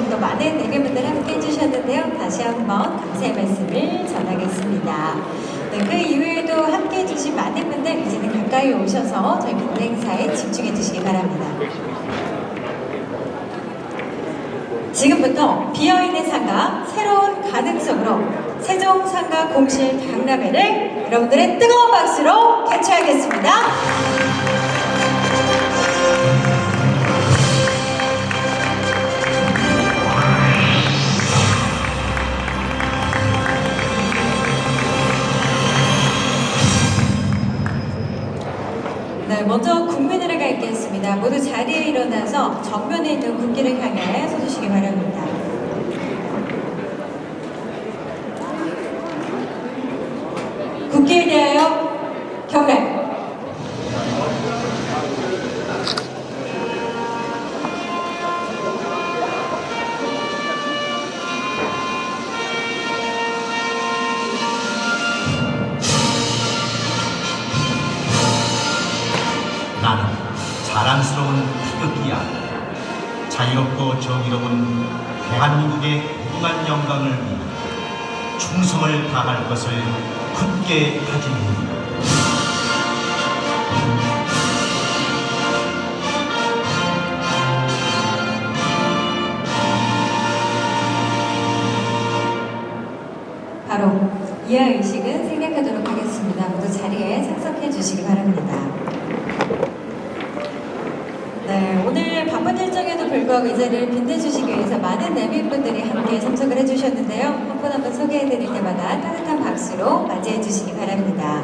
공식 또 많은 대표분들 함께 해주셨는데요. 다시 한번 감사의 말씀을 전하겠습니다. 네, 그 이외에도 함께 해주신 많은 분들 이제는 가까이 오셔서 저희 본회 행사에 집중해 주시기 바랍니다. 지금부터 비어있는 상가 새로운 가능성으로 세종상가 공실 박람회를 여러분들의 뜨거운 박수로 개최하겠습니다. 네, 먼저 국민의례가 있겠습니다. 모두 자리에 일어나서 정면에 있는 국기를 향해 서주시기 바랍니다. 국기에 대하여 경례. 나는 자랑스러운 태극기야. 자유롭고 정의로운 대한민국의 무궁한 영광을 위해 충성을 다할 것을 굳게 다짐합니다. 바로 이하 의식은 생략하도록 하겠습니다. 모두 자리에 착석해 주시기 바랍니다. 네, 오늘 바쁜 일정에도 불구하고 이 자리를 빛내주시기 위해서 많은 내빈분들이 함께 참석을 해주셨는데요. 한 분 한 분 소개해드릴 때마다 따뜻한 박수로 맞이해주시기 바랍니다.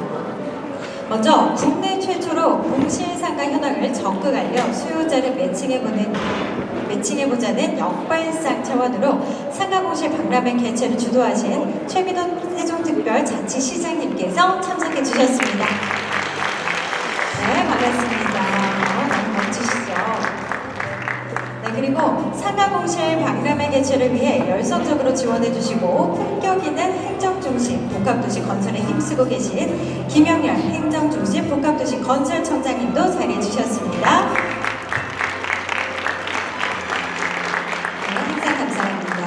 먼저 국내 최초로 공실상가 현황을 적극 알려 수요자를 매칭해보자는 역발상 차원으로 상가공실 박람회 개최를 주도하신 최민호 세종특별자치시장님께서 참석해주셨습니다. 네, 반갑습니다. 너무 멋지시죠? 네, 그리고 상가공실 박람회 개최를 위해 열성적으로 지원해주시고 품격 있는 행정중심 복합도시 건설에 힘쓰고 계신 김영렬 행정중심 복합도시 건설청장님도 자리해주셨습니다. 네, 항상 감사합니다.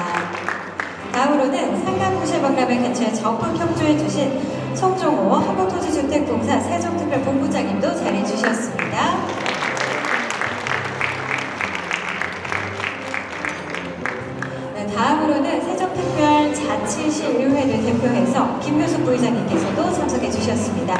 다음으로는 상가공실 박람회 개최에 적극 협조해주신 송종호 한국토지주택공사 세종특별본부장님도 자리해주셨습니다. 네, 다음으로는 세종특별자치시의회를 대표해서 김효숙 부의장님께서도 참석해 주셨습니다.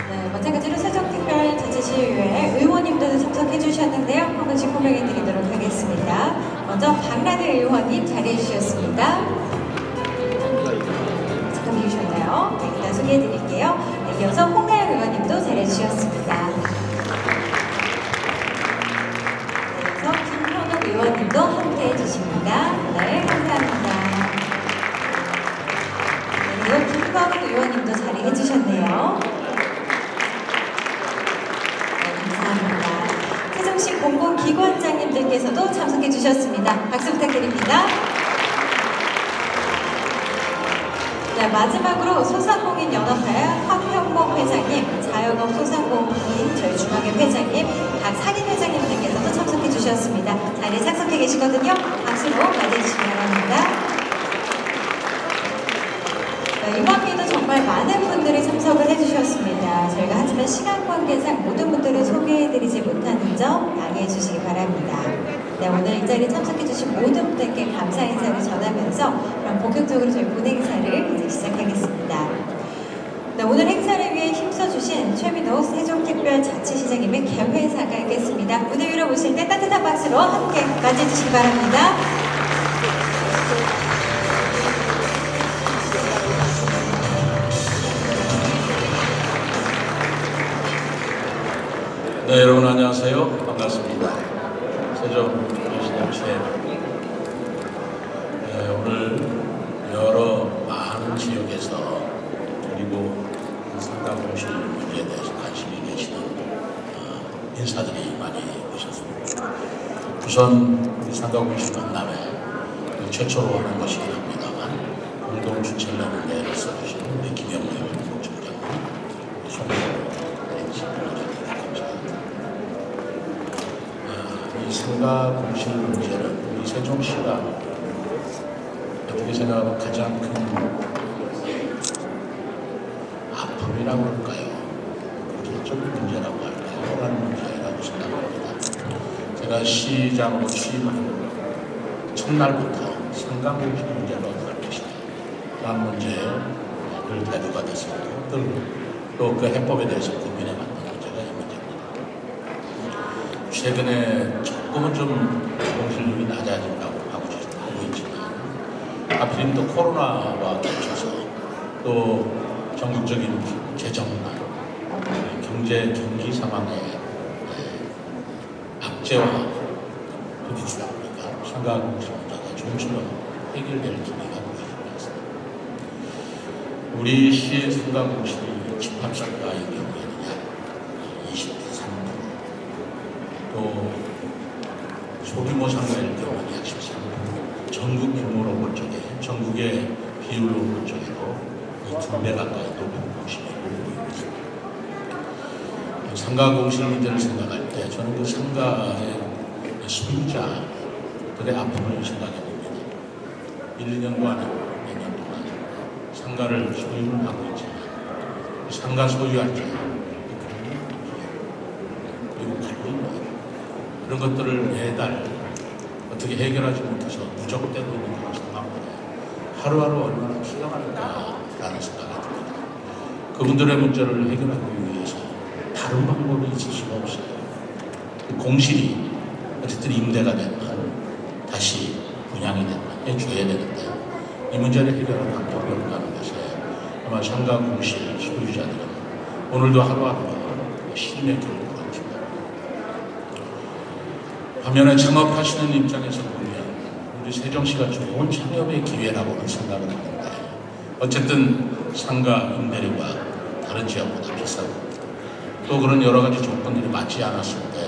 네, 마찬가지로 세종특별자치시의회 의원님도 참석해 주셨는데요. 한 분씩 호명해 드리도록 하겠습니다. 먼저 박라드 의원님 자리해 주셨습니다. 잠깐 비우셨나요? 네, 일단 소개해 드릴게요. 네, 이어서 홍가영 의원님도 자리해 주셨습니다. 의원님도 함께 해주십니다. 네, 감사합니다. 네, 그리고 김광훈 의원님도 자리해 주셨네요. 네, 감사합니다. 세종시 공공기관장님들께서도 참석해 주셨습니다. 박수 부탁드립니다. 네, 마지막으로 소상공인연합회 황형목 회장님, 자영업 소상공인 저희 중앙회 회장님, 각 상인 회장님들께서도 참석해 주셨습니다. 자리에 착석해 계시거든요. 박수로 맞이해 주시기 바랍니다. 네, 이번에도 정말 많은 분들이 참석을 해주셨습니다. 저희가 하지만 시간 관계상 모든 분들을 소개해드리지 못하는 점 양해해 주시기 바랍니다. 네, 오늘 이 자리에 참석해주신 모든 분들께 감사 인사를 전하면서 그럼 본격적으로 저희 본회 행사를 이제 시작하겠습니다. 네, 오늘 행사를 위해 힘써주신 최민호 세종특별자치시장님의 개회사가 있겠습니다. 무대 위로 오실 때 따뜻한 박수로 함께 맞이해주시기 바랍니다. 네, 여러분 안녕하세요. 반갑습니다. 세종시장 최. 오늘 여러 많은 지역에서 그리고 상가공실 문제에 대해서 관심이 계시는 인사들이 많이 오셨습니다. 우선 우리 상가공실 박람회 최초로 하는 것이긴 합니다만 공동 주최를 하는 데를 써주신 우리 김영렬 총장님, 송영호 MC 불러주셔서 감사합니다. 이 상가 공실 문제는 우리 세종시가 어떻게 생각하면 가장 큰 아픔이라고 할까요? 정책적인 문제라고 할까요? 그런 문제라고 생각합니다. 제가 시장으로 취임한 첫날부터 상가 공실 문제를 어떻게 할 것이냐 라는 문제를 대두가 됐습니다. 또 그 해법에 대해서 고민해봤던 문제가 이 문제입니다. 최근에 조금은 좀 공실률이 낮아진다고 하고 있지만 하필이면 또 코로나와 겹쳐서 또 전국적인 재정난, 경기 상황의 악재와 부딪히다 보니까 상가 공실 문제가 좀처럼 해결될 기미가 보이지 않습니다. 우리 시의 상가 공실이 집합상가의 경우에는 약 23%, 또 소규모 상가일 경우는 약 13%, 전국 규모로 볼 적에, 전국의 비율로 볼 적에도 이 2배 가까이 높은 공실이 보입니다. 상가 공실 문제를 생각할 때 저는 그 상가의 소유자들의 아픔을 생각해 봅니다. 1, 2년도 아니고 몇 년 동안 상가를 소유를 하고 있지만 상가 소유할자 그리고 관리인원 이런 것들을 매달 어떻게 해결하지 못해서 누적되고 있는 그런 상황인데 하루하루 얼마나 피가 많을까라는 생각이 듭니다. 그분들의 문제를 해결하기 위해서 다른 방법이 있을 수가 없어요. 공실이 어쨌든 임대가 되면 다시 분양이 되면 해줘야 되는데 이 문제를 해결하는 방법이 없다는 것에 아마 상가 공실 소유자들은 오늘도 하루하루 실내 길을 걸었습니다. 반면에 창업하시는 입장에서 보면 우리 세종시가 좋은 창업의 기회라고는 생각을 하는데 어쨌든 상가 임대료가 다른 지역보다 비싸고 또 그런 여러 가지 조건들이 맞지 않았을 때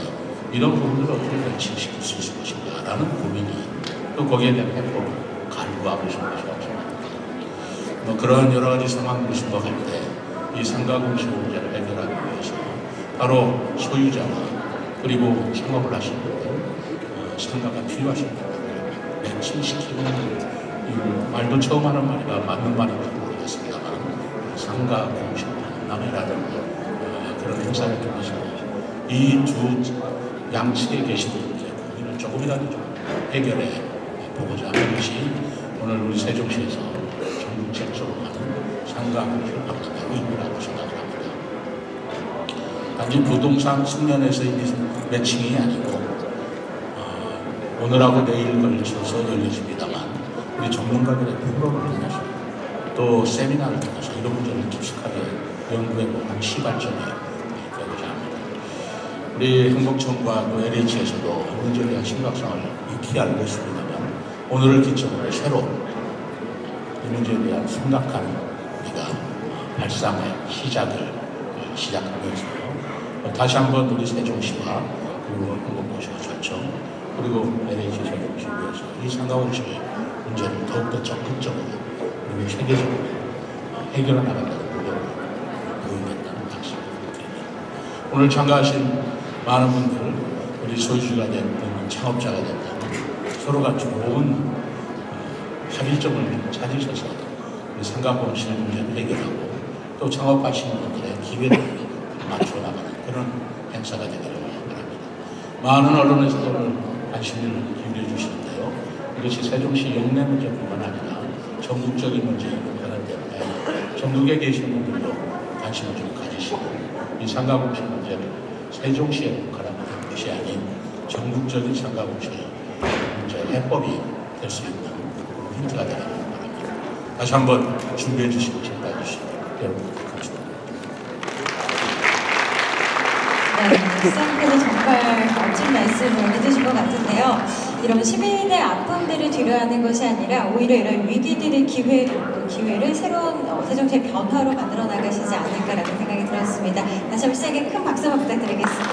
이런 부분들을 어떻게 멸칭시킬 수 있을 것인가 라는 고민이 또 거기에 대한 해법을 갈구하고 있는 것이 없습니다. 그런 여러 가지 상황을 생각할 때 이 상가 공실 문제를 해결하기 위해서 바로 소유자와 그리고 창업을 하시는 분들, 상가가 필요하신 분들을 매칭시키는 말도 처음 하는 말이가 맞는 말인지 모르겠습니다만 상가 공실 박람회라는 그런 행사를 통해서 이 두 양측에 계신 분들의 고민을 조금이라도 좀 해결해 보고자 하는 것이 오늘 우리 세종시에서 전국 최초로 하는 상가 공실 박람회 의미라고 생각을 합니다. 단지 부동산 측면에서의 매칭이 아니고 오늘하고 내일 걸쳐서 열려집니다만 우리 전문가들의 포럼을 통해서 또 세미나를 통해서 이런 문제를 깊숙하게 연구해보는 시발점이 되고자 합니다. 우리 행복청과 또 LH에서도 이 문제에 대한 심각성을 익히 알고 있습니다만 오늘을 기점으로 새로 이 문제에 대한 심각한 우리가 발상의 시작을 시작하면서 다시 한번 우리 세종시와 그리고 행복도시와 전청 그리고 LH 세종시에서 이 상가공실 문제를 더욱더 적극적으로 그리고 체계적으로 해결해 나간다는 노력을 보이겠다는 말씀을 드립니다. 오늘 참가하신 많은 분들 우리 소유주가 됐든 창업자가 됐든 서로가 좋은 합의점을 찾으셔서 우리 상가공실 문제를 해결하고 또 창업하시는 분들의 기회를 맞춰 나가는 그런 행사가 되기를 바랍니다. 많은 언론에서도 오늘 관심을 기울여 주시는데요. 이것이 세종시 영내 문제뿐만 아니라 전국적인 문제이기 때문에 전국에 계신 분들도 관심을 좀 가지시고 이 상가공실 문제를 세종시에 국한하는 것이 아닌 전국적인 상가공실 문제 해법이 될 수 있는 힌트가 되기를 바랍니다. 다시 한번 준비해 주시고 참가해 주시고 여러분께 감사합니다. 네, 시장님께서 정말 멋진 말씀을 해주신 것 같은데요. 이런 시민의 아픔들을 뒤로하는 것이 아니라 오히려 이런 위기들의 기회를 새로운 세종시의 변화로 만들어 나가시지 않을까라는 생각이 들었습니다. 다시 한번 시장님께 큰 박수 한번 부탁드리겠습니다.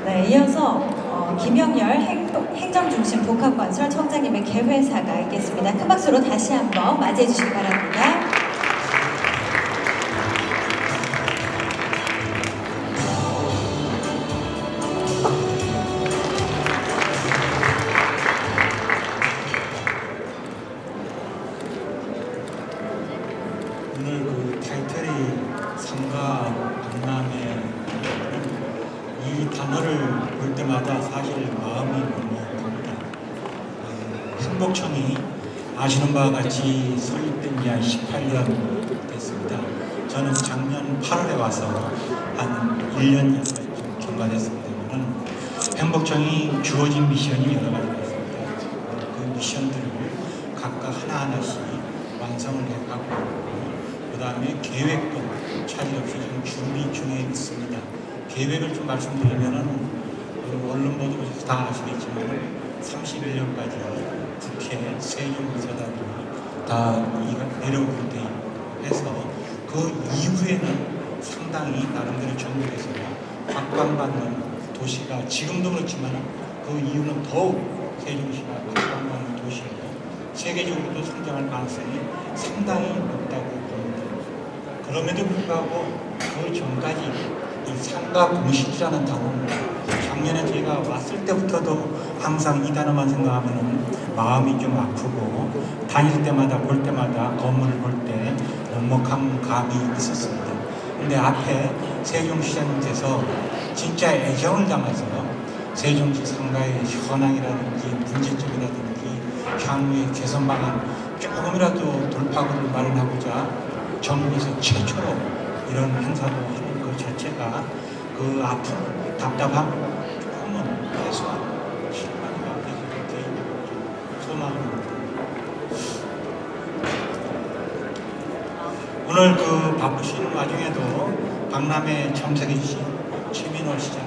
네, 이어서 김영열 행정중심 복합건설 청장님의 개회사가 있겠습니다. 큰 박수로 다시 한번 맞이해 주시기 바랍니다. 그 타이틀이 상가 박람회, 이 단어를 볼 때마다 사실 마음이 먹먹합니다. 행복청이 아시는 바와 같이 설립된 지 한 18년 됐습니다. 저는 작년 8월에 와서 한 1년 좀 경과됐습니다만 행복청이 주어진 미션이 여러 가지가 있습니다. 그 미션들을 각각 하나하나씩 완성을 해가고 그 다음에 계획도 차질 없이 지금 준비 중에 있습니다. 계획을 좀 말씀드리면은 언론 보도에서 다 아시겠지만 31년까지 국회 세종이사단이 다 내려오게 돼 해서 그 이후에는 상당히 나름대로 전국에서 각광받는 도시가 지금도 그렇지만 그 이후는 더욱 세종시가 각광받는 도시고 세계적으로도 성장할 가능성이 상당히 높다고 봅니다. 그럼에도 불구하고 그 전까지 이 상가 공식이라는 단어는 작년에 제가 왔을 때부터도 항상 이 단어만 생각하면 마음이 좀 아프고 다닐 때마다 볼 때마다 건물을 볼 때 먹먹한 감이 있었습니다. 근데 앞에 세종시장님께서 진짜 애정을 담아서 세종시 상가의 현황이라든지 문제점이라든지 향후의 개선 방안 조금이라도 돌파구를 마련하고자 전국에서 최초로 이런 행사를 하는 것 자체가 그 아픈 답답함 조금은 해소한 실망과 소망입니다. 오늘 그 바쁘신 와중에도 박람회에 참석해 주신 최민호 시장,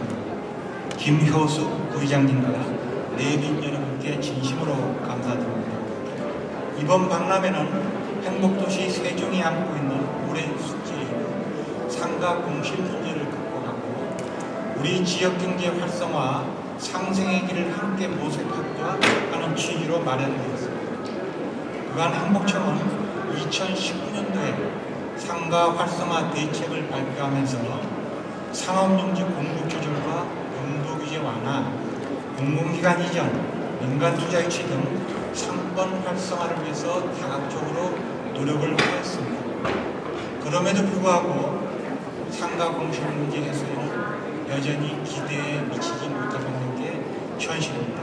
김효수 부의장님과 내빈 여러분께 진심으로 감사드립니다. 이번 박람회는 행복도시 세종이 안고 있는 오랜 숙제인 상가 공실 문제를 극복하고 우리 지역경제 활성화 상생의 길을 함께 모색하고자 하는 취지로 마련되었습니다. 그간 행복청은 2019년도에 상가 활성화 대책을 발표하면서 상업용지 공급 조절과 용도 규제 완화, 공공기관 이전, 민간 투자 유치 등 상권 활성화를 위해서 다각적으로 노력을 하였습니다. 그럼에도 불구하고 상가 공실 문제 해소에는 여전히 기대에 미치지 못하고 있는 게 현실입니다.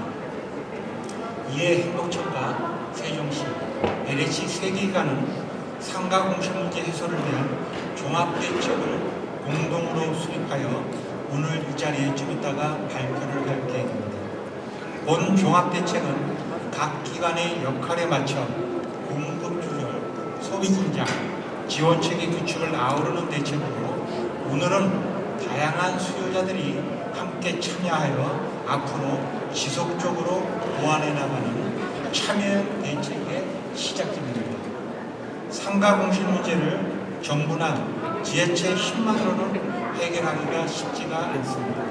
이에 행복청과 세종시, LH 세계기관은 상가 공실 문제 해소를 위한 종합대책을 공동으로 수립하여 오늘 이 자리에 좀 이따가 발표를 할 계획입니다. 본 종합대책은 각 기관의 역할에 맞춰 공급 조절, 소비 진작, 지원체계 구축을 아우르는 대책으로 오늘은 다양한 수요자들이 함께 참여하여 앞으로 지속적으로 보완해 나가는 참여형 대책의 시작점입니다. 상가 공실 문제를 정부나 지자체의 힘만으로는 해결하기가 쉽지가 않습니다.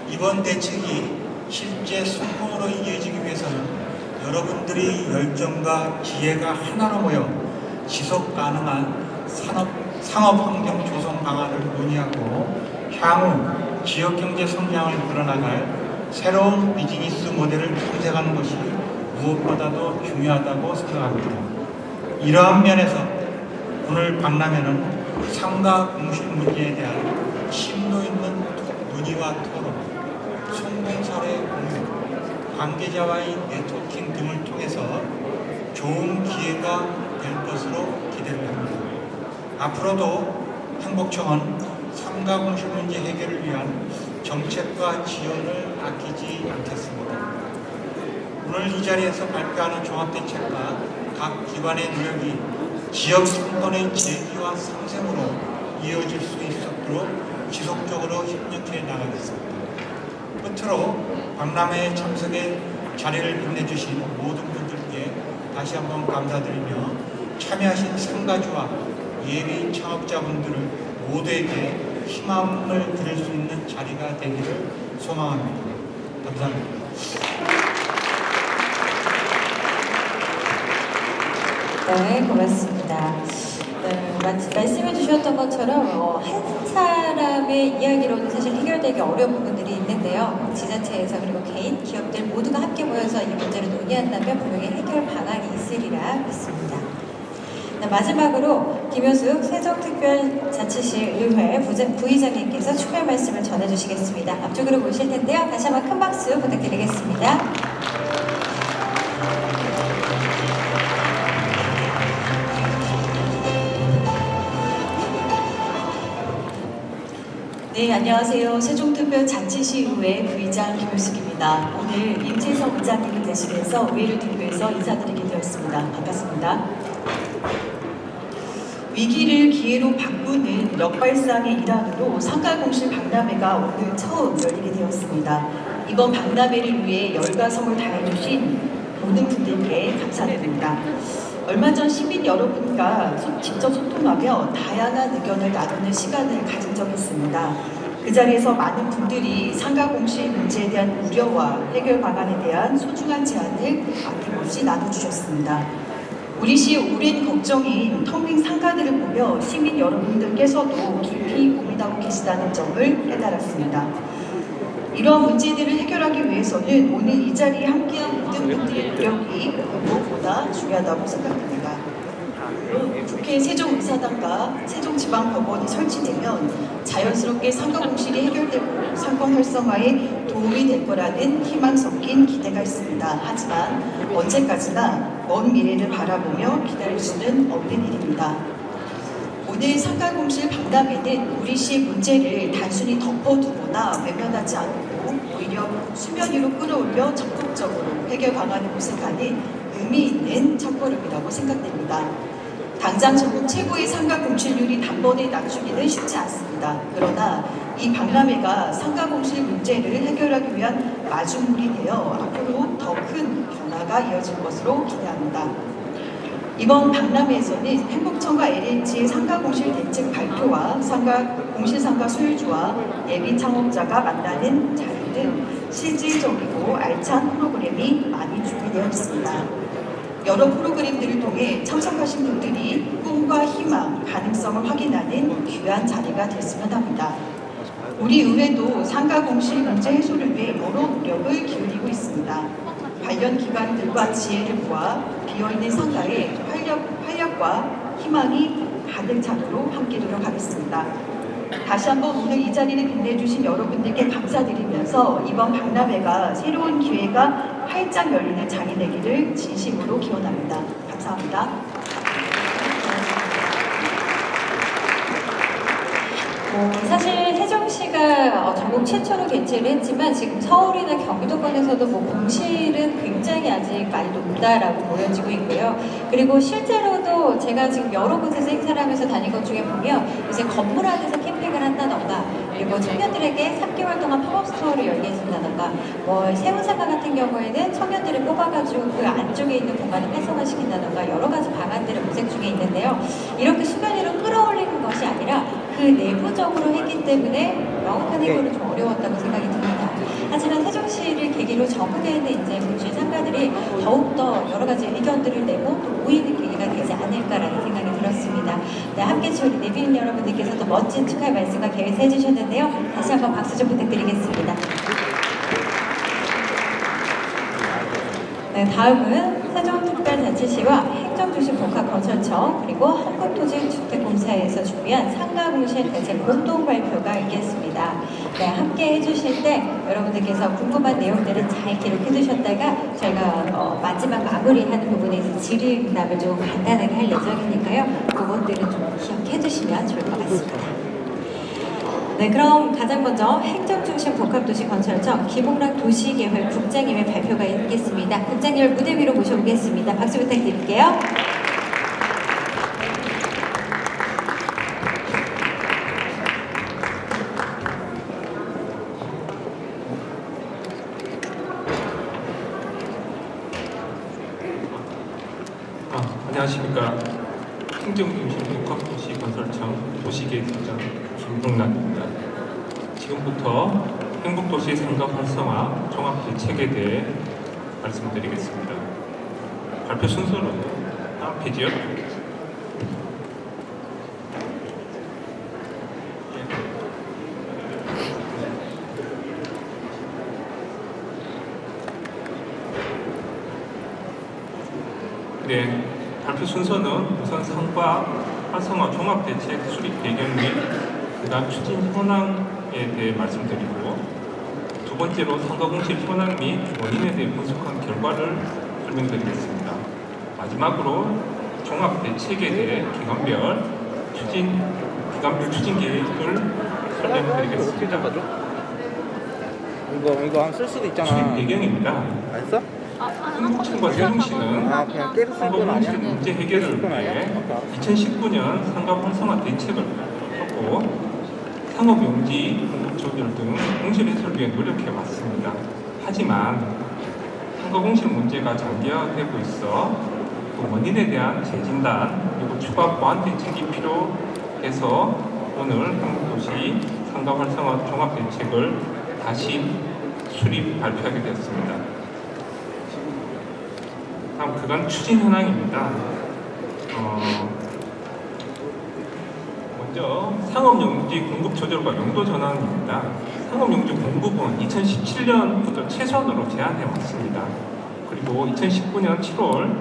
이번 대책이 실제 성공으로 이어지기 위해서는 여러분들이 열정과 지혜가 하나로 모여 지속 가능한 상업환경 조성 방안을 논의하고 향후 지역경제 성장을 끌어나갈 새로운 비즈니스 모델을 탐색하는 것이 무엇보다도 중요하다고 생각합니다. 이러한 면에서 오늘 박람회는 상가 공실 문제에 대한 심도 있는 논의와 토론, 성공 사례 공유, 관계자와의 네트워킹 등을 통해서 좋은 기회가 될 것으로 기대를 합니다. 앞으로도 행복청은 상가 공실 문제 해결을 위한 정책과 지원을 아끼지 않겠습니다. 오늘 이 자리에서 발표하는 종합대책과 각 기관의 노력이 지역 상권의 재기와 상생으로 이어질 수 있도록 지속적으로 협력해 나가겠습니다. 끝으로 박람회에 참석해 자리를 빛내주신 모든 분들께 다시 한번 감사드리며 참여하신 상가주와 예비 창업자분들을 모두에게 희망을 드릴 수 있는 자리가 되기를 소망합니다. 감사합니다. 네, 고맙습니다. 네, 말씀해 주셨던 것처럼 한 사람의 이야기로는 사실 해결되기 어려운 부분들이 있는데요. 지자체에서 그리고 개인, 기업들 모두가 함께 모여서 이 문제를 논의한다면 분명히 해결 방안이 있으리라 믿습니다. 네, 마지막으로 김효숙 세종특별자치시 의회 부의장님께서 축하의 말씀을 전해주시겠습니다. 앞쪽으로 모실 텐데요. 다시 한번 큰 박수 부탁드리겠습니다. 네, 안녕하세요. 세종특별자치시의회 부의장 김효숙입니다. 오늘 임채성 의장님을 대신해서 의회를 대표해서 인사드리게 되었습니다. 반갑습니다. 위기를 기회로 바꾸는 역발상의 일환으로 상가공실 박람회가 오늘 처음 열리게 되었습니다. 이번 박람회를 위해 열과 성을 다해주신 모든 분들께 감사드립니다. 얼마 전 시민 여러분과 직접 소통하며 다양한 의견을 나누는 시간을 가진 적이 있습니다. 그 자리에서 많은 분들이 상가공실 문제에 대한 우려와 해결 방안에 대한 소중한 제안을 아낌없이 나눠주셨습니다. 우리 시의 오랜 걱정인 텅 빈 상가들을 보며 시민 여러분들께서도 깊이 고민하고 계시다는 점을 깨달았습니다. 이러한 문제들을 해결하기 위해서는 오늘 이 자리에 함께한 모든 분들의 노력이 무엇보다 중요하다고 생각합니다. 국회 세종의사당과 세종지방법원이 설치되면 자연스럽게 상가공실이 해결되고 상권 활성화에 도움이 될 거라는 희망 섞인 기대가 있습니다. 하지만 언제까지나 먼 미래를 바라보며 기다릴 수는 없는 일입니다. 오늘 상가공실 박람회는 우리 시의 문제를 단순히 덮어두거나 외면하지 않고 오히려 수면 위로 끌어올려 적극적으로 해결 방안을 모색하는 의미 있는 첫걸음이라고 생각됩니다. 당장 전국 최고의 상가 공실률이 단번에 낮추기는 쉽지 않습니다. 그러나 이 박람회가 상가 공실 문제를 해결하기 위한 마중물이 되어 앞으로 더 큰 변화가 이어질 것으로 기대합니다. 이번 박람회에서는 행복청과 LH의 상가공실 대책 발표와 공실 상가 소유주와 예비 창업자가 만나는 자리 등 실질적이고 알찬 프로그램이 많이 준비되어 있습니다. 여러 프로그램들을 통해 참석하신 분들이 꿈과 희망, 가능성을 확인하는 귀한 자리가 됐으면 합니다. 우리 의회도 상가공실 문제 해소를 위해 여러 노력을 기울이고 있습니다. 관련 기관들과 지혜를 모아 비어있는 상가에 활력과 희망이 가득 차도록 함께 노력하겠습니다. 다시 한번 오늘 이 자리를 빛내주신 여러분들께 감사드리면서 이번 박람회가 새로운 기회가 활짝 열리는 장이 되기를 진심으로 기원합니다. 감사합니다. 사실 세종시가 전국 최초로 개최를 했지만 지금 서울이나 경기도권에서도 공실은 굉장히 아직 많이 높다라고 보여지고 있고요. 그리고 실제로도 제가 지금 여러 곳에서 행사를 하면서 다닌 것 중에 보면 요새 건물 안에서 캠핑을 한다던가 그리고 청년들에게 3개월 동안 팝업 스토어를 열게 해준다던가 세운상가 같은 경우에는 청년들을 뽑아가지고 그 안쪽에 있는 공간을 활성화시킨다던가 여러 가지 방안들을 모색 중에 있는데요. 이렇게 수면 위로 끌어올리는 것이 아니라 그 내부적으로 했기 때문에 명확한 해결은 좀 어려웠다고 생각이 듭니다. 하지만 세종시를 계기로 전국에 있는 이제 공실 상가들이 더욱더 여러 가지 의견들을 내고 또 모이는 계기가 되지 않을까라는 생각이 들었습니다. 네, 함께해 주신 우리 내빈 여러분들께서도 멋진 축하의 말씀과 계획을 해주셨는데요. 다시 한번 박수 좀 부탁드리겠습니다. 네, 다음은 세종특별자치시와 행정중심복합건설청 그리고 한국토지주택공사에서 준비한 상가공실 대책 공동 발표가 있겠습니다. 네, 함께 해주실 때 여러분들께서 궁금한 내용들은 잘 기록해 두셨다가 저희가 마지막 마무리하는 부분에서 질의응답을 좀 간단하게 할 예정이니까요. 그것들은 좀 기억해 두시면 좋을 것 같습니다. 네, 그럼 가장 먼저 행정중심 복합도시건설청 김홍락 도시계획 국장님의 발표가 있겠습니다. 국장님을 무대 위로 모셔보겠습니다. 박수 부탁드릴게요. 안녕하십니까. 행정중심 복합도시건설청 도시계획국장 김홍락입니다. 지금부터 행복도시 상가 활성화 종합대책에 대해 말씀드리겠습니다. 발표 순서는 다음 페이지요. 네, 발표 순서는 우선 상과 활성화 종합대책 수립 배경 및 그다음 추진 현황에 대해 말씀드리고, 두 번째로 상가 공실 현황 및 원인에 대해 분석한 결과를 설명드리겠습니다. 마지막으로 종합대책에 대해 기간별 추진 계획을 설명드리겠습니다. 이거 안 쓸 수도 있잖아. 수립 배경입니다. 안 써? 흥국청과 세종시는 아 그냥 깨서 쓴 상가 건 아니야? 공실 문제 해결을 위해 2019년 상가 활성화 대책을 하고 상업용지 공급 조절 등 공실 해소를 위해 노력해 왔습니다. 하지만 상가 공실 문제가 장기화되고 있어 그 원인에 대한 재진단 그리고 추가 보완 대책이 필요해서 오늘 한국도시 상가 활성화 종합 대책을 다시 수립 발표하게 되었습니다. 다음 그간 추진 현황입니다. 먼저 상업용지 공급 조절과 용도 전환입니다. 상업용지 공급은 2017년부터 최소한으로 제한해 왔습니다. 그리고 2019년 7월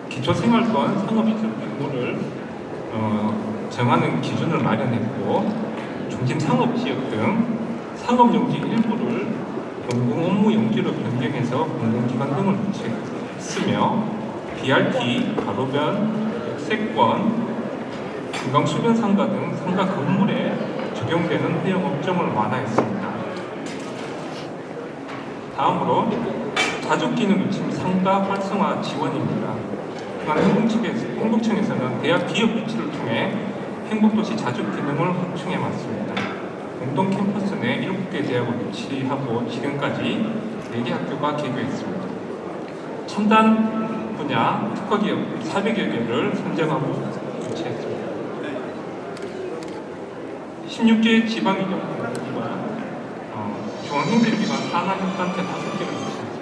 기초생활권 상업시설 규모를 정하는 기준을 마련했고, 중심 상업지역 등 상업용지 일부를 공공업무용지로 변경해서 공공기관 등을 유치했으며, BRT, 가로변, 색권, 중강수변상가 등 상가 건물에 적용되는 해용업종을 완화했습니다. 다음으로 가족기능 유치 상가 활성화 지원입니다. 그간 행복청에서는 대학 기업 유치를 통해 행복도시 자족 기능을 확충해 왔습니다. 공동 캠퍼스 내 7개 대학을 유치하고 지금까지 4개 학교가 개교했습니다. 첨단 분야 특허기업 400여 개를 선정하고 유치했습니다. 16개 지방이동기관, 중앙행정기관 산하협단체 5개를 유치했습니다.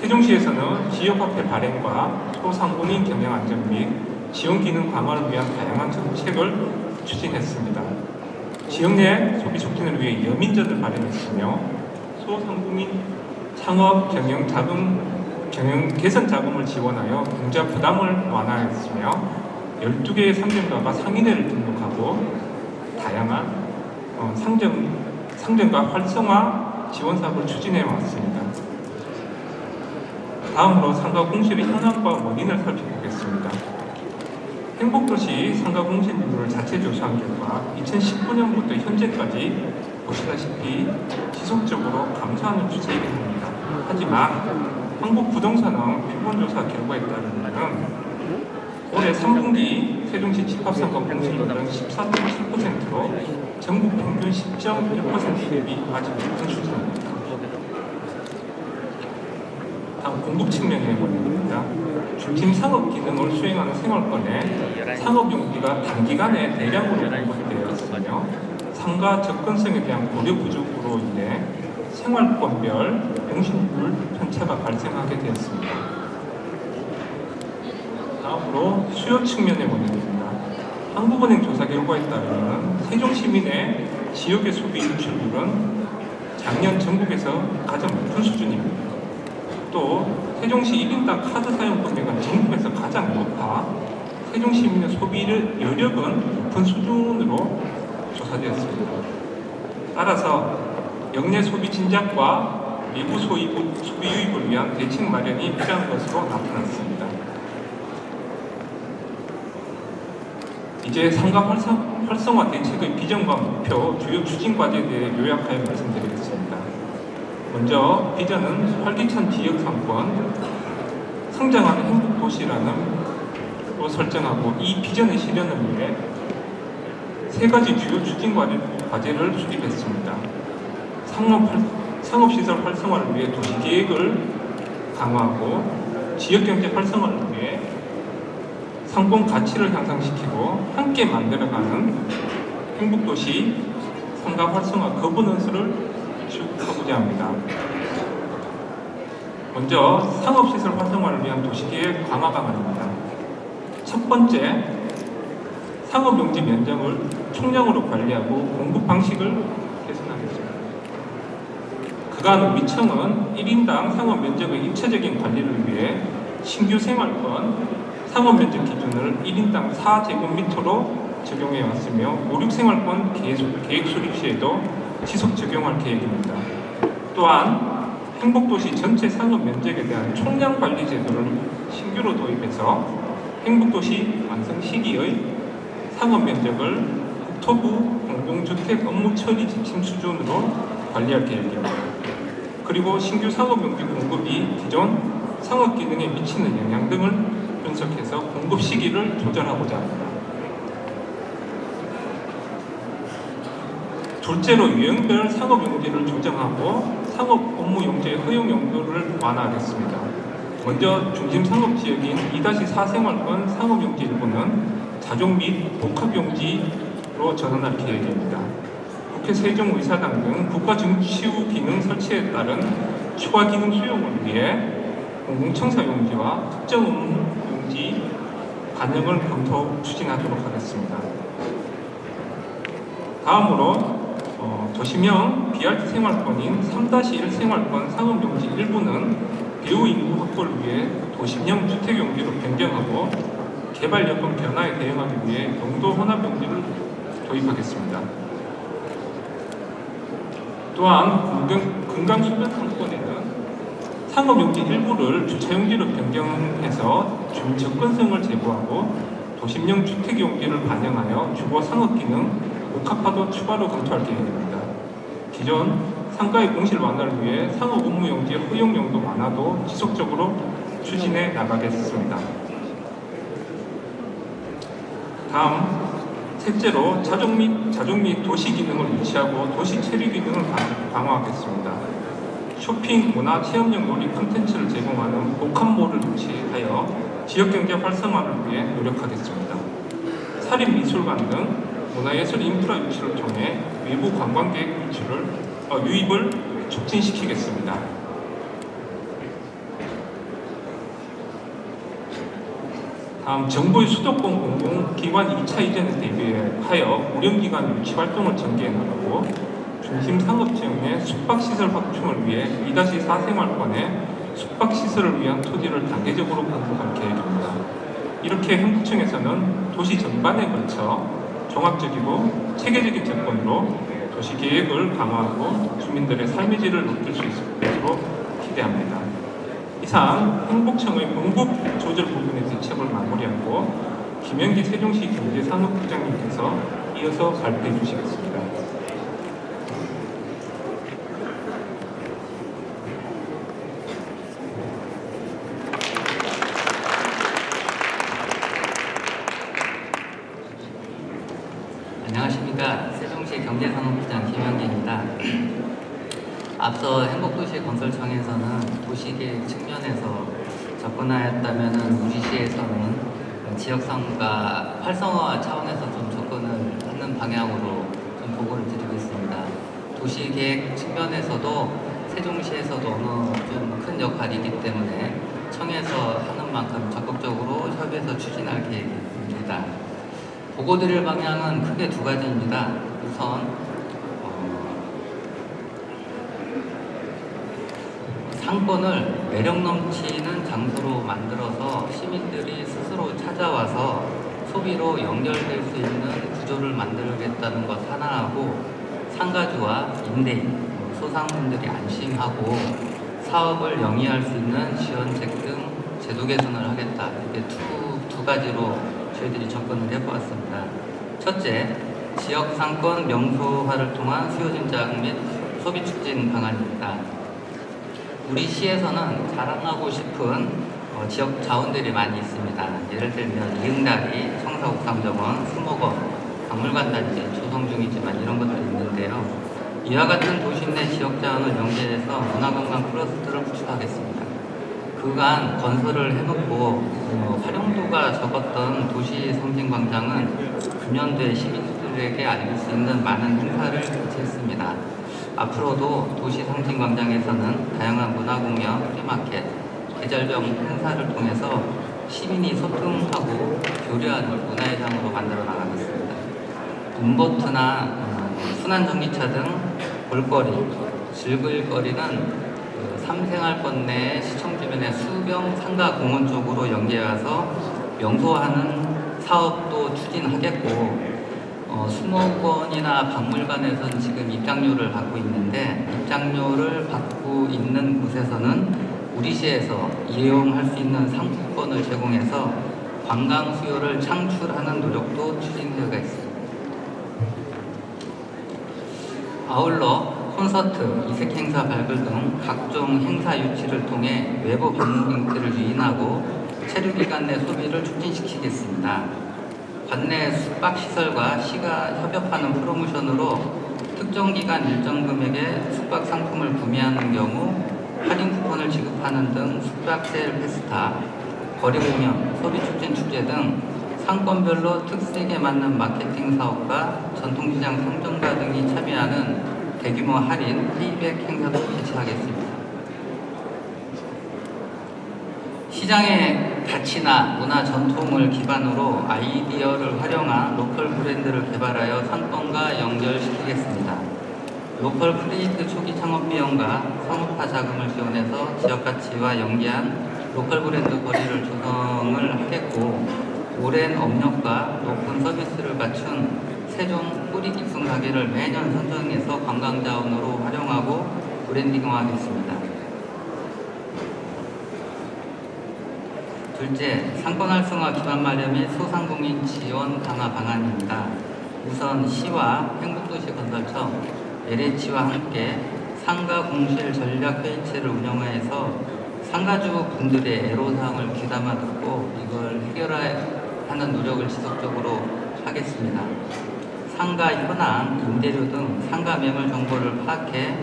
세종시에서는 지역화폐 발행과 소상공인 경영 안전 및 지원 기능 강화를 위한 다양한 정책을 추진했습니다. 지역 내 소비 촉진을 위해 여민전을 발행했으며, 소상공인 창업 경영 개선 자금을 지원하여 공자 부담을 완화했으며, 12개의 상점가가 상인회를 등록하고 다양한 상점가 활성화 지원 사업을 추진해 왔습니다. 다음으로 상가 공실의 현황과 원인을 살펴보겠습니다. 행복도시 상가 공실률을 자체 조사한 결과 2019년부터 현재까지 보시다시피 지속적으로 감소하는 추세입니다. 하지만 한국부동산원 표본조사 결과에 따르면 올해 3분기 세종시 집합상가 공실률은 14.7%로 전국 평균 10.1% 대비 아직 높은 수준입니다. 다음 공급 측면의 원인입니다. 중심 상업 기능을 수행하는 생활권에 상업용지가 단기간에 대량으로 공급되었으며, 상가 접근성에 대한 고려 부족으로 인해 생활권별 공실률 편차가 발생하게 되었습니다. 다음으로 수요 측면의 원인입니다. 한국은행 조사 결과에 따르면 세종시민의 지역의 소비 유출률은 작년 전국에서 가장 높은 수준입니다. 또 세종시 1인당 카드 사용 금액은 전국에서 가장 높아 세종시민의 소비 여력은 높은 수준으로 조사되었습니다. 따라서 역내 소비 진작과 내부 소비 유입을 위한 대책 마련이 필요한 것으로 나타났습니다. 이제 상가 활성화 대책의 비전과 목표, 주요 추진 과제에 대해 요약하여 말씀드리겠습니다. 먼저 비전은 활기찬 지역 상권, 성장하는 행복도시라는 로 설정하고, 이 비전의 실현을 위해 3가지 주요 추진 과제를 수립했습니다. 상업시설 활성화를 위해 도시계획을 강화하고, 지역경제 활성화를 위해 상권 가치를 향상시키고 함께 만들어가는 행복도시 상가 활성화 거버넌스를 구축하고자 합니다. 먼저 상업시설 활성화를 위한 도시계획 강화 방안입니다. 첫 번째, 상업용지 면적을 총량으로 관리하고 공급 방식을 개선하겠습니다. 그간 위청은 1인당 상업 면적의 입체적인 관리를 위해 신규 생활권 상업면적 기준을 1인당 4제곱미터로 적용해 왔으며 5, 6생활권 계획 수립 시에도 지속 적용할 계획입니다. 또한 행복도시 전체 상업면적에 대한 총량관리 제도를 신규로 도입해서 행복도시 완성 시기의 상업면적을 국토부 공공주택 업무 처리 지침 수준으로 관리할 계획입니다. 그리고 신규 상업용지 공급이 기존 상업 기능에 미치는 영향 등을 분석해서 공급 시기를 조절하고자 합니다. 둘째로 유형별 상업용지를 조정하고 상업 업무 용지의 허용 용도를 완화하겠습니다. 먼저 중심 상업지역인 2-4 생활권 상업용지 일부는 자족 및 복합용지로 전환할 계획입니다. 국회 세종의사당 등 국가정치후 기능 설치에 따른 추가 기능 수용을 위해 공공청사용지와 특정 업무용지 반영을 검토 추진하도록 하겠습니다. 다음으로 도시명 BRT 생활권인 3-1 생활권 상업용지 일부는 배후 인구 확보를 위해 도시명 주택용지로 변경하고 개발 여건 변화에 대응하기 위해 용도 혼합용지를 도입하겠습니다. 또한 금강수변 상권에는 상업용지 일부를 주차용지로 변경해서 준 접근성을 제고하고 도심형 주택용지를 반영하여 주거 상업기능 복합화도 추가로 검토할 계획입니다. 기존 상가의 공실 완화를 위해 상업 업무용지의 허용용도 완화도 지속적으로 추진해 나가겠습니다. 다음 셋째로 자족 및 도시 기능을 유치하고 도시 체류 기능을 강화하겠습니다. 쇼핑, 문화, 체험형 놀이 콘텐츠를 제공하는 복합몰을 유치하여 지역경제 활성화를 위해 노력하겠습니다. 사립미술관 등 문화예술 인프라 유치를 통해 외부 관광객 유입을 촉진시키겠습니다. 다음 정부의 수도권 공공기관 2차 이전에 대비하여 운영기관 유치 활동을 전개해 나가고 중심 상업지역 내 숙박시설 확충을 위해 2-4 생활권에 숙박시설을 위한 토지를 단계적으로 공급할 계획입니다. 이렇게 행복청에서는 도시 전반에 걸쳐 종합적이고 체계적인 접근으로 도시계획을 강화하고 주민들의 삶의 질을 높일 수 있을 것으로 기대합니다. 이상 행복청의 공급 조절 부분의 대책을 마무리하고 김영기 세종시 경제산업부장님께서 이어서 발표해 주시겠습니다. 안녕하십니까. 세종시 경제산업부장 김영기입니다. 앞서 행복도시 건설청에서는 도시계획 측면에서 접근하였다면 우리 시에서는 지역상과 활성화 차원에서 좀 접근을 하는 방향으로 좀 보고를 드리고 있습니다. 도시계획 측면에서도 세종시에서도 어느 좀 큰 역할이기 때문에 청에서 하는 만큼 적극적으로 협의해서 추진할 계획입니다. 보고 드릴 방향은 크게 두 가지입니다. 우선 상권을 매력 넘치는 장소로 만들어서 시민들이 스스로 찾아와서 소비로 연결될 수 있는 구조를 만들겠다는 것 하나하고 상가주와 임대인, 소상공인들이 안심하고 사업을 영위할 수 있는 지원책 등 제도 개선을 하겠다. 이렇게 두 가지로 저희들이 접근을 해보았습니다. 첫째, 지역 상권 명소화를 통한 수요 증장 및 소비 촉진 방안입니다. 우리 시에서는 자랑하고 싶은 지역 자원들이 많이 있습니다. 예를 들면 이응다리, 청사옥상정원, 수목원, 박물관 단지, 조성중이지만 이런 것들이 있는데요. 이와 같은 도시 내 지역 자원을 연계해서 문화관광 클러스터를 구축하겠습니다. 그간 건설을 해놓고 활용도가 적었던 도시 상징광장은 금연도의 시민들에게 알릴 수 있는 많은 행사를 개최했습니다. 앞으로도 도시 상징광장에서는 다양한 문화공연, 프리마켓, 계절병 행사를 통해서 시민이 소통하고 교류하는 문화회장으로 만들어 나가겠습니다. 문보트나 순환전기차 등 볼거리, 즐길 거리는 3생활권 내 시청 주변 주변의 수병 상가 공원 쪽으로 연계해서 명소화하는 사업도 추진하겠고, 수목원이나 박물관에서는 지금 입장료를 받고 있는데, 입장료를 받고 있는 곳에서는 우리시에서 이용할 수 있는 상품권을 제공해서 관광 수요를 창출하는 노력도 추진되어 있습니다. 아울러 콘서트, 이색 행사 발굴 등 각종 행사 유치를 통해 외부 방문 행태를 유인하고 체류기간 내 소비를 촉진시키겠습니다. 관내 숙박시설과 시가 협업하는 프로모션으로 특정 기간 일정 금액의 숙박 상품을 구매하는 경우 할인 쿠폰을 지급하는 등 숙박 세일 페스타, 거리 공연, 소비 촉진 축제 등 상권별로 특색에 맞는 마케팅 사업과 전통시장 상점가 등이 참여하는 대규모 할인, 페이백 행사도 개최하겠습니다. 시장의 가치나 문화 전통을 기반으로 아이디어를 활용한 로컬 브랜드를 개발하여 상권과 연결시키겠습니다. 로컬 크리에이트 초기 창업 비용과 상업화 자금을 지원해서 지역 가치와 연계한 로컬 브랜드 거리를 조성을 하겠고, 오랜 업력과 높은 서비스를 갖춘 세종 뿌리 깊은 가게를 매년 선정해서 관광 자원으로 활용하고 브랜딩화하겠습니다. 둘째, 상권 활성화 기반 마련 및 소상공인 지원 강화 방안입니다. 우선 시와 행복도시 건설청, LH와 함께 상가 공실 전략 회의체를 운영해서 상가주 분들의 애로사항을 귀담아 듣고 이걸 해결하는 노력을 지속적으로 하겠습니다. 상가 현황, 임대료 등 상가 매물 정보를 파악해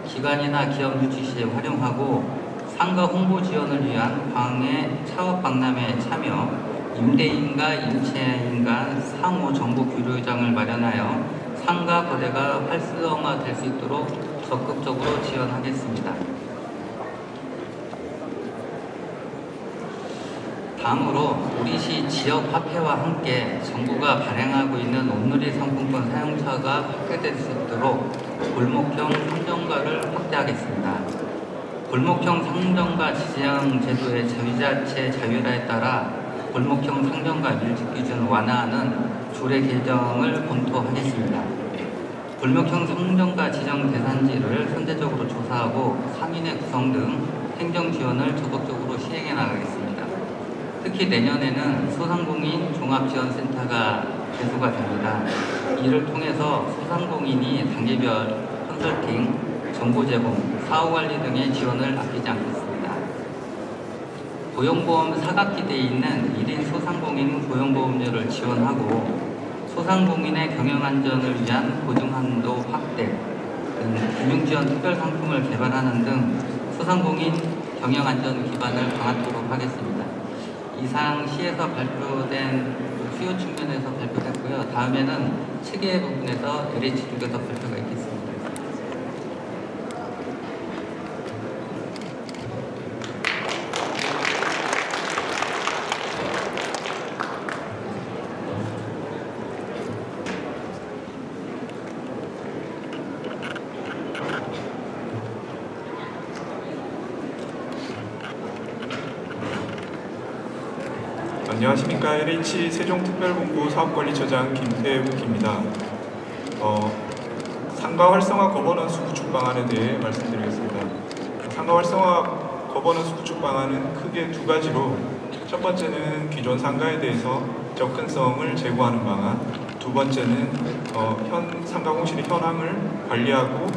기관이나 기업 유치 시에 활용하고, 상가 홍보 지원을 위한 광해 사업 박람회에 참여, 임대인과 임차인 간 상호 정보 교류장을 마련하여 상가 거래가 활성화될 수 있도록 적극적으로 지원하겠습니다. 다음으로 우리시 지역 화폐와 함께 정부가 발행하고 있는 온누리 상품권 사용처가 확대될 수 있도록 골목형 상점가를 확대하겠습니다. 골목형 상점가 지정 제도의 자유자체 자율화에 따라 골목형 상점가 밀집 기준 완화하는 조례 개정을 검토하겠습니다. 골목형 상점가 지정 대상지를 선제적으로 조사하고 상인의 구성 등 행정 지원을 적극적으로 시행해 나가겠습니다. 특히 내년에는 소상공인 종합지원센터가 개소가 됩니다. 이를 통해서 소상공인이 단계별 컨설팅, 정보 제공, 사후관리 등의 지원을 아끼지 않겠습니다. 고용보험 사각지대에 있는 1인 소상공인 고용보험료를 지원하고, 소상공인의 경영안전을 위한 보증한도 확대 등 금융지원 특별상품을 개발하는 등 소상공인 경영안전 기반을 강화하도록 하겠습니다. 이상 시에서 발표된 수요 측면에서 발표했고요. 다음에는 체계 부분에서 LH 쪽에서 발표가 있겠습니다. 안녕하십니까. LH 세종특별본부 사업관리처장 김태욱입니다. 상가 활성화 거버넌스 구축 방안에 대해 말씀드리겠습니다. 상가 활성화 거버넌스 구축 방안은 크게 두 가지로, 첫 번째는 기존 상가에 대해서 접근성을 제고하는 방안, 두 번째는 현 상가 공실의 현황을 관리하고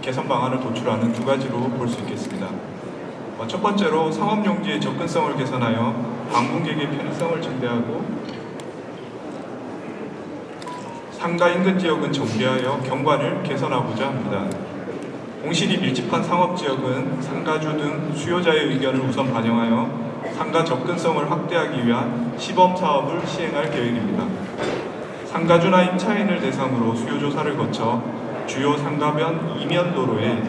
개선 방안을 도출하는 두 가지로 볼 수 있겠습니다. 첫 번째로 상업용지의 접근성을 개선하여 방문객의 편의성을 증대하고, 상가 인근 지역은 정비하여 경관을 개선하고자 합니다. 공실이 밀집한 상업지역은 상가주 등 수요자의 의견을 우선 반영하여 상가 접근성을 확대하기 위한 시범사업을 시행할 계획입니다. 상가주나 임차인을 대상으로 수요조사를 거쳐 주요 상가변 이면도로에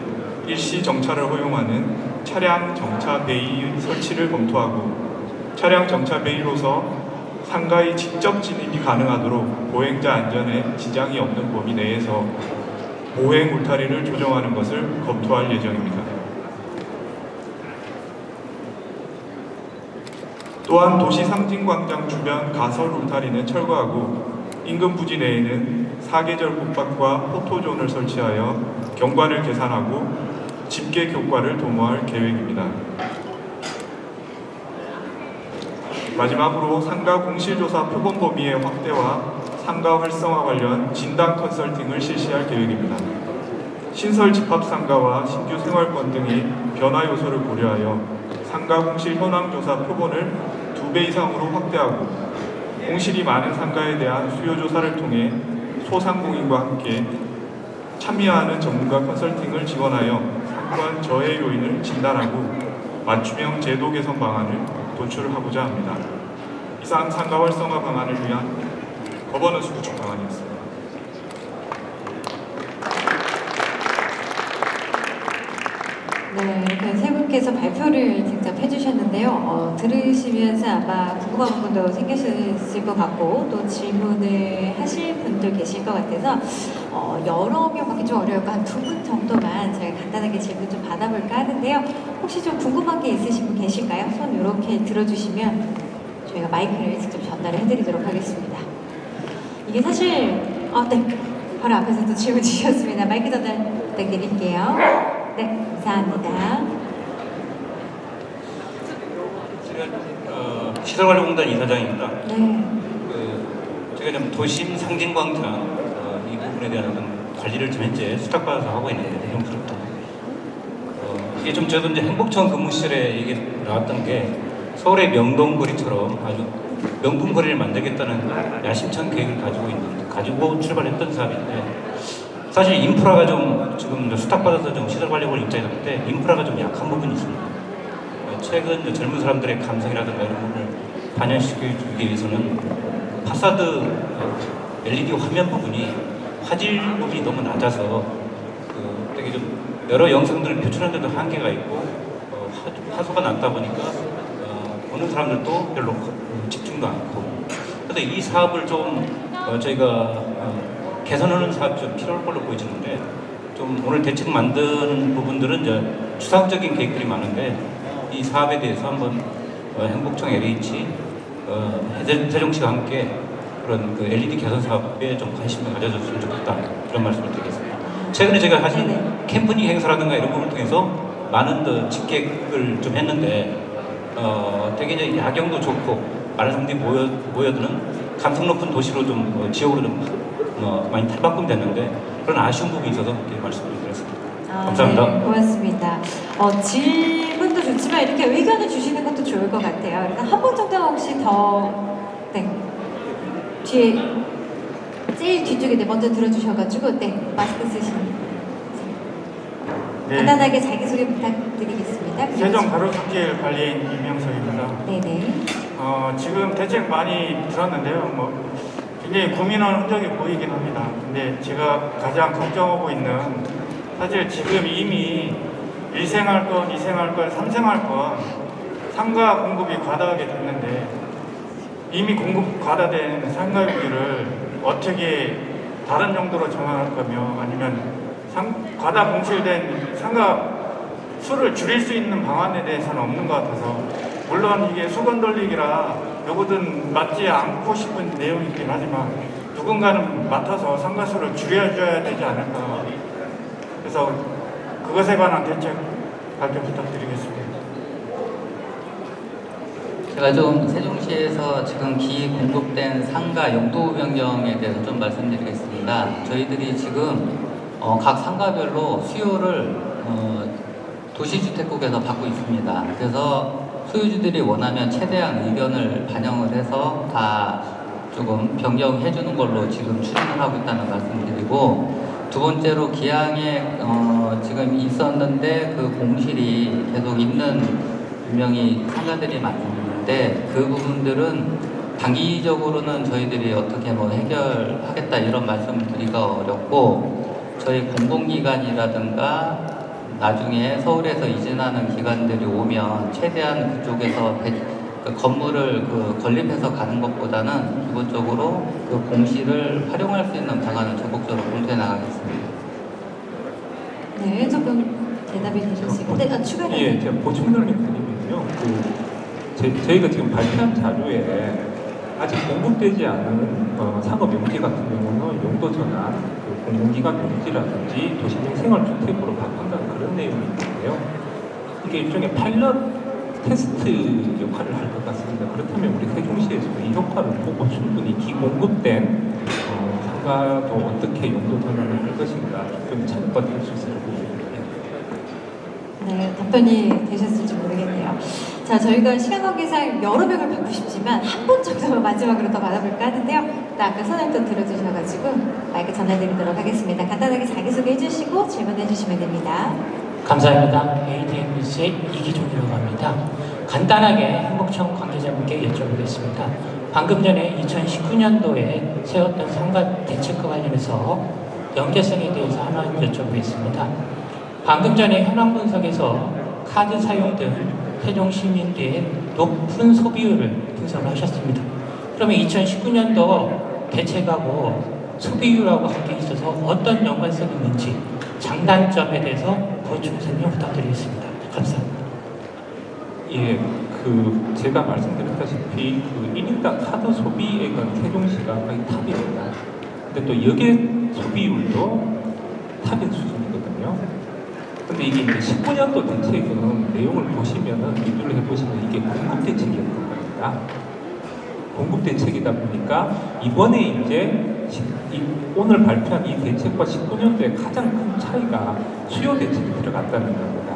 일시 정차를 허용하는 차량 정차 베이 설치를 검토하고, 차량 정차 베이로서 상가의 직접 진입이 가능하도록 보행자 안전에 지장이 없는 범위 내에서 보행 울타리를 조정하는 것을 검토할 예정입니다. 또한 도시 상징광장 주변 가설 울타리는 철거하고 인근 부지 내에는 사계절 꽃밭과 포토존을 설치하여 경관을 개선하고 집계 교과를 도모할 계획입니다. 마지막으로 상가 공실조사 표본 범위의 확대와 상가 활성화 관련 진단 컨설팅을 실시할 계획입니다. 신설 집합상가와 신규 생활권 등의 변화 요소를 고려하여 상가 공실 현황 조사 표본을 2배 이상으로 확대하고 공실이 많은 상가에 대한 수요 조사를 통해 소상공인과 함께 참여하는 전문가 컨설팅을 지원하여 상관 저해 요인을 진단하고 맞춤형 제도 개선 방안을 도출하고자 합니다. 이상 상가 활성화 방안을 위한 거버넌스 구축 방안이었습니다. 네, 이렇게 세 분께서 발표를 직접 해주셨는데요. 들으시면서 아마 궁금한 분도 생기실 것 같고 또 질문을 하실 분들 계실 것 같아서 여러 명 받기 좀 어려울까 한 2분 정도만 제가 간단하게 질문 좀 받아볼까 하는데요. 혹시 좀 궁금한 게 있으신 분 계실까요? 손 이렇게 들어주시면 저희가 마이크를 직접 전달을 해드리도록 하겠습니다. 이게 사실 네, 바로 앞에서도 질문 주셨습니다. 마이크 전달 부탁드릴게요. 네, 감사합니다. 시설관리공단 이사장입니다. 네. 제가 좀 도심 상징광장 이 부분에 대한 어떤 관리를 좀 현재 수탁받아서 하고 있는데 대형스럽다. 이게 좀 저도 이제 행복청 근무 시절에 얘기 나왔던 게 서울의 명동거리처럼 아주 명품거리를 만들겠다는 야심찬 계획을 가지고 출발했던 사업인데 사실 인프라가 좀 지금 수탁받아서 좀 시설관리원 입장에 설 때 인프라가 좀 약한 부분이 있습니다. 최근 젊은 사람들의 감성이라든가 이런 부분을 반영시키기 위해서는 파사드 LED 화면 부분이 화질 부분이 너무 낮아서 되게 좀 여러 영상들을 표출하는 데도 한계가 있고 화소가 낮다 보니까 보는 사람들도 별로 집중도 않고 그래서 이 사업을 좀 저희가 개선하는 사업이 좀 필요할 걸로 보여지는데 좀 오늘 대책 만든 부분들은 이제 추상적인 계획들이 많은데 이 사업에 대해서 한번 행복청 LH 세종시와 함께 그런 그 LED 개선 사업에 좀 관심을 가져줬으면 좋겠다 이런 말씀을 드리겠습니다. 최근에 제가 사실 캠프닝 행사라든가 이런 부분을 통해서 많은 집계를 좀 했는데 되게 이제 야경도 좋고 많은 사람들이 모여드는 감성 높은 도시로 좀 지역으로 좀 많이 탈바꿈됐는데 그런 아쉬운 부분이 있어서 이렇게 말씀을 드렸습니다. 감사합니다. 네, 고맙습니다. 질문도 좋지만 이렇게 의견을 주시는 것도 좋을 것 같아요. 그러니까 한 분 정도 혹시 더 뒤에 제일 뒤쪽에 먼저 들어주셔가지고 마스크 쓰시는 간단하게 자기소개 부탁드리겠습니다. 세종 가로수길 관리인 이명석입니다. 네네. 지금 대책 많이 들었는데요. 굉장히 고민하는 흔적이 보이긴 합니다. 근데 제가 가장 걱정하고 있는 사실 지금 이미 1생활권, 2생활권, 3생활권 상가 공급이 과다하게 됐는데 이미 공급 과다된 상가비를 어떻게 다른 정도로 정할 거며 아니면 과다 공실된 상가 수를 줄일 수 있는 방안에 대해서는 없는 것 같아서 물론 이게 수건 돌리기라 누구든 맡지 않고 싶은 내용이긴 하지만 누군가는 맡아서 상가 수를 줄여줘야 되지 않을까 그래서 그것에 관한 대책 발표 부탁드리겠습니다. 제가 좀 세종시에서 지금 기공급된 상가 용도 변경에 대해서 좀 말씀드리겠습니다. 저희들이 지금 각 상가별로 수요를 도시주택국에서 받고 있습니다. 그래서 소유주들이 원하면 최대한 의견을 반영을 해서 다 조금 변경해 주는 걸로 지금 추진을 하고 있다는 말씀드리고 두 번째로 기왕에 지금 있었는데 그 공실이 계속 있는 분명히 상가들이 많은데 그 부분들은 단기적으로는 저희들이 어떻게 해결하겠다 이런 말씀을 드리기가 어렵고 저희 공공기관이라든가 나중에 서울에서 이전하는 기관들이 오면 최대한 그쪽에서 그 건물을 건립해서 가는 것보다는 기본적으로 그 공실을 활용할 수 있는 방안을 적극적으로 검토해 나가겠습니다. 네, 조금 대답이 되셨으니까 추가로. 제가 보충을 드리면요. 저희가 지금 발표한 자료에 아직 공급되지 않은 상업 용지 같은 경우는 용도 전환, 공공기관 용지라든지 도시명 생활주택으로 바꾼다는 그런 내용이 있는데요. 이게 일종의 파일럿 테스트 역할을 할 것 같습니다. 그렇다면 우리 세종시에서도 이 효과를 보고 충분히 기공급된 상가도 어떻게 용도 전환을 할 것인가 좀 찾아볼 수 있을 것 같습니다. 네, 답변이 되셨을지 모르겠네요. 자, 저희가 시간 관계상 여러 명을 받고 싶지만 한 분 정도만 마지막으로 더 받아볼까 하는데요. 아까 손을 또 들어주셔가지고 마이크 전해드리도록 하겠습니다. 간단하게 자기소개 해주시고 질문해 주시면 됩니다. 감사합니다. ADMBC의 이기종이라고 합니다. 간단하게 행복청 관계자분께 여쭤보겠습니다. 방금 전에 2019년도에 세웠던 상가 대책과 관련해서 연계성에 대해서 하나 여쭤보겠습니다. 방금 전에 현황 분석에서 카드 사용 등 세종 시민들의 높은 소비율을 분석을 하셨습니다. 그러면 2019년도 대책하고 소비율하고 함께 있어서 어떤 연관성이 있는지 장단점에 대해서 보충 설명 부탁드리겠습니다. 감사합니다. 예, 제가 말씀드렸다시피 1인당 카드 소비액은 세종시가 거의 탑입니다. 근데 또 역외 소비율도 탑인 수준이거든요. 근데 이게 이제 19년도 대책은 내용을 보시면은 리뷰를 해보시면 이게 공급 대책이었던 겁니다. 공급 대책이다 보니까 이번에 이제 오늘 발표한 이 대책과 19년도에 가장 큰 차이가 수요 대책이 들어갔다는 겁니다.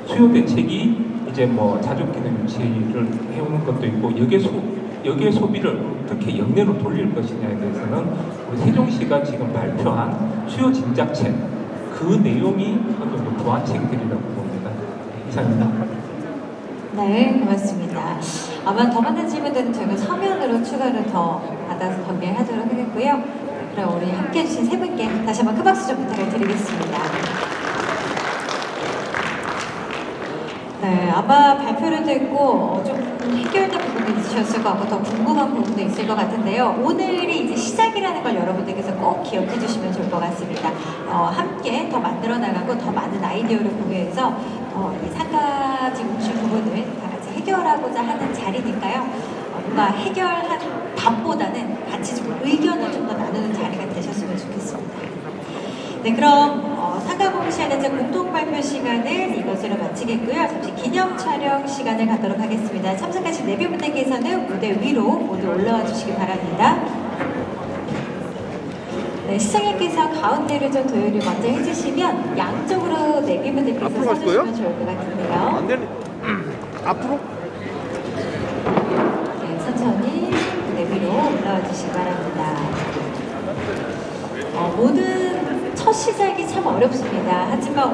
수요 대책이 이제 뭐 자족기능 유치를 해오는 것도 있고 역외 소비를 어떻게 역내로 돌릴 것이냐에 대해서는 우리 세종시가 지금 발표한 수요 진작책 그 내용이 어떤 보완책들이라고 봅니다. 이상입니다. 네, 고맙습니다. 아마 더 많은 질문들은 저희가 서면으로 추가로 더 받아서 정리하도록 하겠고요. 그럼 우리 함께 해주신 세 분께 다시 한번 큰 박수 좀 부탁을 드리겠습니다. 네, 아마 발표를 듣고 좀 해결된 부분이 있으셨을 것 같고 더 궁금한 부분도 있을 것 같은데요. 오늘이 이제 시작이라는 걸 여러분들께서 꼭 기억해 주시면 좋을 것 같습니다. 함께 더 만들어 나가고 더 많은 아이디어를 공유해서 이 상가지 공실 부분을 다 같이 해결하고자 하는 자리니까요. 뭔가 해결한 답보다는 같이 좀 의견을 좀 더 나누는 자리가 되셨으면 좋겠습니다. 네, 그럼 상가공시연제 공동발표 시간을 이것으로 마치겠고요. 잠시 기념 촬영 시간을 갖도록 하겠습니다. 참석하신 4분들께서는 무대 위로 모두 올라와 주시기 바랍니다. 네, 시청자께서 가운데를 좀 도열을 먼저 해주시면 양쪽으로 4분들께서 서주시면 좋을 것 같은데요. 안 되니? 앞으로? 네, 천천히 무대 위로 올라와 주시기 바랍니다. 모든 첫 시작이 참 어렵습니다. 하지만